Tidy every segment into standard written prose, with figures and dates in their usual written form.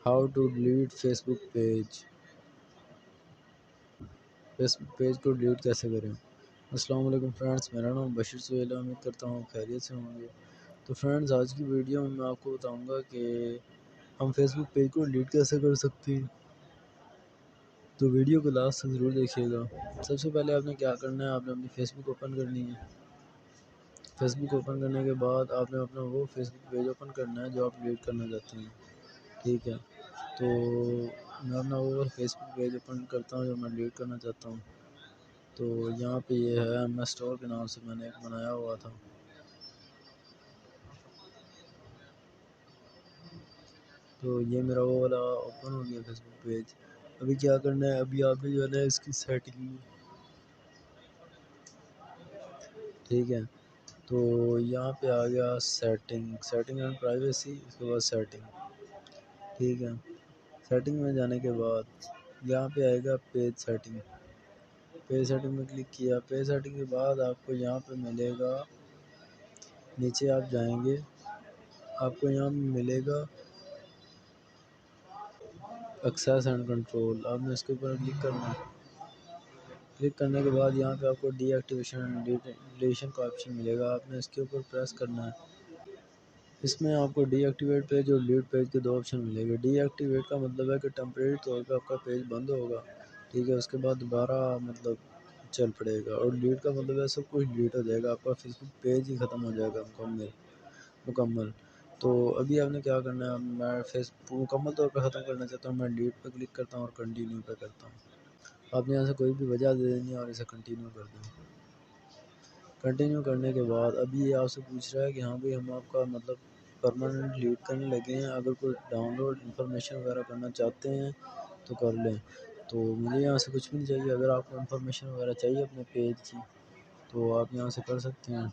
How to delete Facebook page, Facebook page کو delete کیسے کریں۔ السلام علیکم فرینڈس، میرا نام بشیر سہیل ہے، امید کرتا ہوں خیریت سے ہوں گے۔ تو فرینڈس، آج کی ویڈیو میں آپ کو بتاؤں گا کہ ہم فیس بک پیج کو ڈیلیٹ کیسے کر سکتے ہیں، تو ویڈیو کو لاسٹ تک ضرور دیکھیے گا۔ سب سے پہلے آپ نے کیا کرنا ہے، آپ نے اپنی فیس بک اوپن کرنی ہے۔ فیس بک اوپن کرنے کے بعد آپ نے اپنا وہ فیس بک پیج اوپن کرنا ہے جو آپ ڈیلیٹ کرنا چاہتے ہیں، ٹھیک ہے۔ تو میں اپنا وہ فیس بک پیج اوپن کرتا ہوں جو میں ڈیلیٹ کرنا چاہتا ہوں۔ تو یہاں پہ یہ ہے ایم ایس اسٹور کے نام سے میں نے ایک بنایا ہوا تھا۔ تو یہ میرا وہ والا اوپن ہو گیا فیس بک پیج۔ ابھی کیا کرنا ہے، ابھی آپ نے جو ہے نا اس کی سیٹنگ، ٹھیک ہے۔ تو یہاں پہ آ گیا سیٹنگ اینڈ پرائیویسی، اس کے بعد سیٹنگ، ٹھیک ہے۔ سیٹنگ میں جانے کے بعد یہاں پہ آئے گا پیج سیٹنگ، پیج سیٹنگ میں کلک کیا۔ پیج سیٹنگ کے بعد آپ کو یہاں پہ ملے گا، نیچے آپ جائیں گے، آپ کو یہاں ملے گا ایکسیس اینڈ کنٹرول، آپ نے اس کے اوپر کلک کرنا ہے۔ کلک کرنے کے بعد یہاں پہ آپ کو ڈی ایکٹیویشن اینڈ ڈیلیشن کا آپشن ملے گا، آپ نے اس کے اوپر پریس کرنا ہے۔ اس میں آپ کو ڈی ایکٹیویٹ پیج اور ڈیلیٹ پیج کے دو آپشن ملے گا۔ ڈی ایکٹیویٹ کا مطلب ہے کہ ٹیمپریری طور پہ آپ کا پیج بند ہوگا، ٹھیک ہے، اس کے بعد دوبارہ مطلب چل پڑے گا۔ اور ڈیلیٹ کا مطلب ہے سب کچھ ڈیلیٹ ہو جائے گا، آپ کا فیس بک پیج ہی ختم ہو جائے گا مکمل۔ تو ابھی آپ نے کیا کرنا ہے، میں فیس بک مکمل طور پہ ختم کرنا چاہتا ہوں، میں ڈیلیٹ پہ کلک کرتا ہوں اور کنٹینیو پہ کرتا ہوں۔ آپ نے یہاں سے کوئی بھی وجہ دے دینی ہے اور اسے کنٹینیو کر دیں۔ کنٹینیو کرنے کے بعد ابھی یہ آپ سے پوچھ رہا ہے کہ ہاں بھائی ہم آپ کا مطلب پرماننٹ ڈیلیٹ کرنے لگے ہیں، اگر کوئی ڈاؤن لوڈ انفارمیشن وغیرہ کرنا چاہتے ہیں تو کر لیں۔ تو مجھے یہاں سے کچھ بھی نہیں چاہیے، اگر آپ کو انفارمیشن وغیرہ چاہیے اپنے پیج کی تو آپ یہاں سے کر سکتے ہیں۔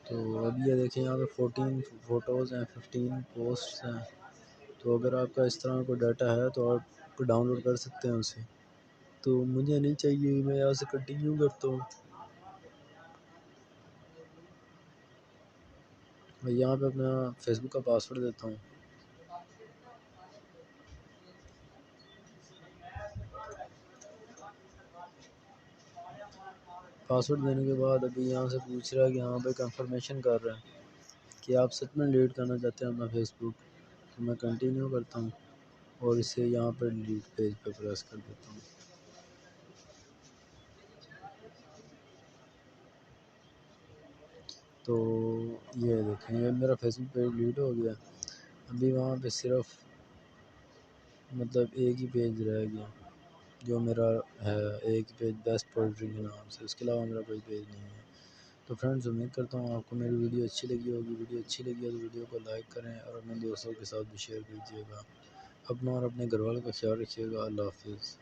تو ابھی یہ دیکھیں یہاں پہ 14 فوٹوز ہیں، 15 پوسٹس ہیں، تو اگر آپ کا اس طرح کوئی ڈاٹا ہے تو آپ ڈاؤن لوڈ کر سکتے ہیں اسے۔ تو مجھے نہیں چاہیے، میں یہاں سے کنٹینیو کرتا ہوں۔ میں یہاں پہ اپنا فیس بک کا پاسورڈ دیتا ہوں۔ پاسورڈ دینے کے بعد ابھی یہاں سے پوچھ رہا ہے کہ ہاں بھائی کنفرمیشن کر رہا ہے کہ آپ سچ میں ڈیلیٹ کرنا چاہتے ہیں اپنا فیس بک، تو میں کنٹینیو کرتا ہوں اور اسے یہاں پر ڈیلیٹ پیج پہ پریس کر دیتا ہوں۔ تو یہ دیکھیں یہ میرا فیس بک پیج ڈیلیٹ ہو گیا۔ ابھی وہاں پہ صرف مطلب ایک ہی پیج رہ گیا جو میرا ہے، ایک ہی پیج بیسٹ پوئٹری کے نام سے، اس کے علاوہ میرا کوئی پیج نہیں ہے۔ تو فرینڈز، امید کرتا ہوں آپ کو میری ویڈیو اچھی لگی ہوگی۔ ویڈیو اچھی لگی ہے تو ویڈیو کو لائک کریں اور اپنے دوستوں کے ساتھ بھی شیئر کیجیے گا۔ اپنا اور اپنے گھر والوں کا خیال رکھیے گا۔ اللہ حافظ۔